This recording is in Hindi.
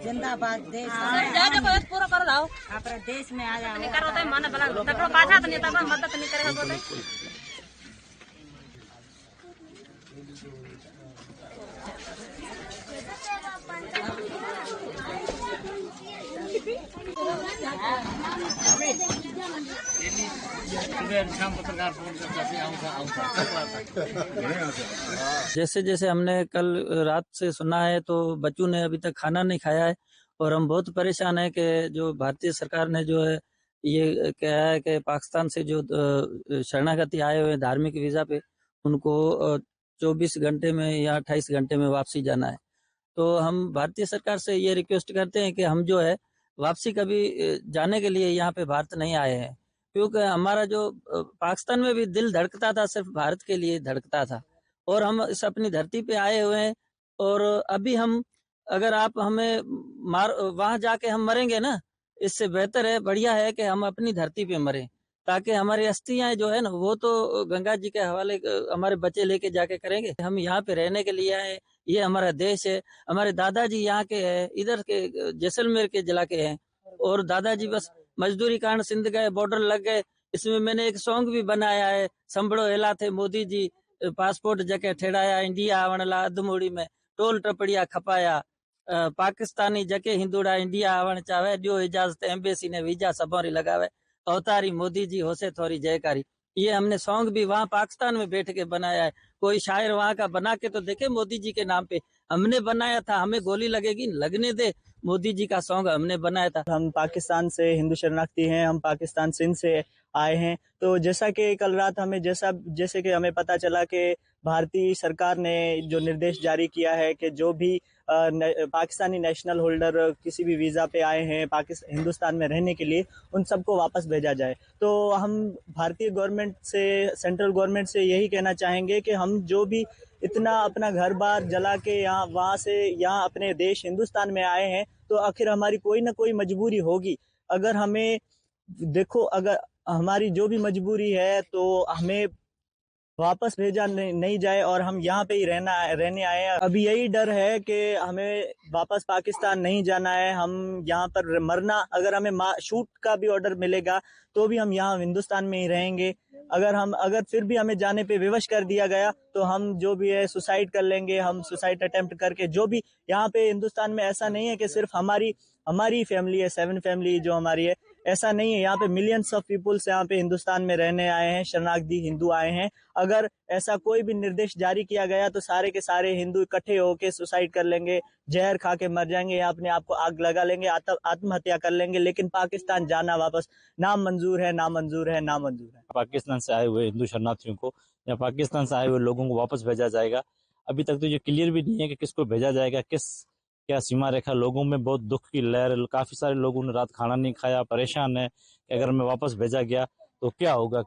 जिंदाबाद देश पूरा कर लाओ अपने देश में आ जाओ नहीं करो तो मन बला तकड़ो पाछा तो नहीं तकड़ो मदद नहीं करेगा बोले जैसे जैसे हमने कल रात से सुना है तो बच्चों ने अभी तक खाना नहीं खाया है और हम बहुत परेशान हैं कि जो भारतीय सरकार ने जो है ये कहा है कि पाकिस्तान से जो शरणागति आए हुए धार्मिक वीजा पे उनको 24 घंटे में या 28 घंटे में वापसी जाना है। तो हम भारतीय सरकार से ये रिक्वेस्ट करते हैं कि हम जो है वापसी कभी जाने के लिए यहाँ पे भारत नहीं आए हैं, क्योंकि हमारा जो पाकिस्तान में भी दिल धड़कता था सिर्फ भारत के लिए धड़कता था और हम इस अपनी धरती पे आए हुए हैं। और अभी हम अगर आप हमें वहां जाके हम मरेंगे ना, इससे बेहतर है, बढ़िया है कि हम अपनी धरती पे मरें, ताकि हमारी अस्थियां जो है ना वो तो गंगा जी के हवाले हमारे बच्चे लेके जाके करेंगे। हम यहाँ पे रहने के लिए आए, ये हमारा देश है। हमारे दादाजी यहाँ के हैं, इधर के जैसलमेर के जिला के हैं और दादाजी बस मजदूरी कारण सिंध गए, बॉर्डर लग गए। इसमें मैंने एक सॉन्ग भी बनाया है, संभड़ो हेला थे मोदी जी, पासपोर्ट जके ठेड़ाया, इंडिया आवण ला अधमोड़ी में टोल टपड़िया खपाया, पाकिस्तानी जके हिंदुड़ा इंडिया आवण चावे, ॾियो इजाजत एम्बेसी ने वीजा सबोरी लगावे, अवतारी मोदी जी होसे थोड़ी जयकारी। ये हमने सॉन्ग भी वहाँ पाकिस्तान में बैठ के बनाया है। कोई शायर वहाँ का बना के तो देखे मोदी जी के नाम पे, हमने बनाया था। हमें गोली लगेगी, लगने दे, मोदी जी का सॉन्ग हमने बनाया था। हम पाकिस्तान से हिंदू शरणार्थी हैं, हम पाकिस्तान सिंध से आए हैं। तो जैसा कि कल रात हमें जैसे कि हमें पता चला कि भारतीय सरकार ने जो निर्देश जारी किया है कि जो भी पाकिस्तानी नेशनल होल्डर किसी भी वीज़ा पे आए हैं हिंदुस्तान में रहने के लिए, उन सबको वापस भेजा जाए। तो हम भारतीय गवर्नमेंट से, सेंट्रल गवर्नमेंट से यही कहना चाहेंगे कि हम जो भी इतना अपना घर बार जला के वहाँ से यहाँ अपने देश हिंदुस्तान में आए हैं, तो आखिर हमारी कोई ना कोई मजबूरी होगी। अगर हमें देखो, अगर हमारी जो भी मजबूरी है तो हमें वापस भेजा नहीं जाए और हम यहाँ पे ही रहने आए हैं। अभी यही डर है कि हमें वापस पाकिस्तान नहीं जाना है, हम यहाँ पर मरना, अगर हमें शूट का भी ऑर्डर मिलेगा तो भी हम यहाँ हिंदुस्तान में ही रहेंगे। अगर फिर भी हमें जाने पे विवश कर दिया गया तो हम जो भी है सुसाइड कर लेंगे। हम सुसाइड अटेम्प्ट करके जो भी यहाँ पे हिंदुस्तान में, ऐसा नहीं है कि सिर्फ हमारी फैमिली है, 7 फैमिली जो हमारी है, ऐसा नहीं है। यहाँ पे मिलियंस ऑफ पीपुल्स यहाँ पे हिंदुस्तान में रहने आए हैं, शरणार्थी हिंदू आए हैं। अगर ऐसा कोई भी निर्देश जारी किया गया तो सारे के सारे हिंदू इकट्ठे होके सुसाइड कर लेंगे, जहर खा के मर जाएंगे या अपने आप को आग लगा लेंगे, आत्महत्या कर लेंगे। लेकिन पाकिस्तान जाना वापस नामंजूर है, नामंजूर है, नामंजूर है। पाकिस्तान से आए हुए हिंदू शरणार्थियों को या पाकिस्तान से आए हुए लोगों को वापस भेजा जाएगा। अभी तक तो ये क्लियर भी नहीं है कि किसको भेजा जाएगा, क्या सीमा रेखा। लोगों में बहुत दुख की लहर, काफी सारे लोगों ने रात खाना नहीं खाया, परेशान है कि अगर मैं वापस भेजा गया तो क्या होगा।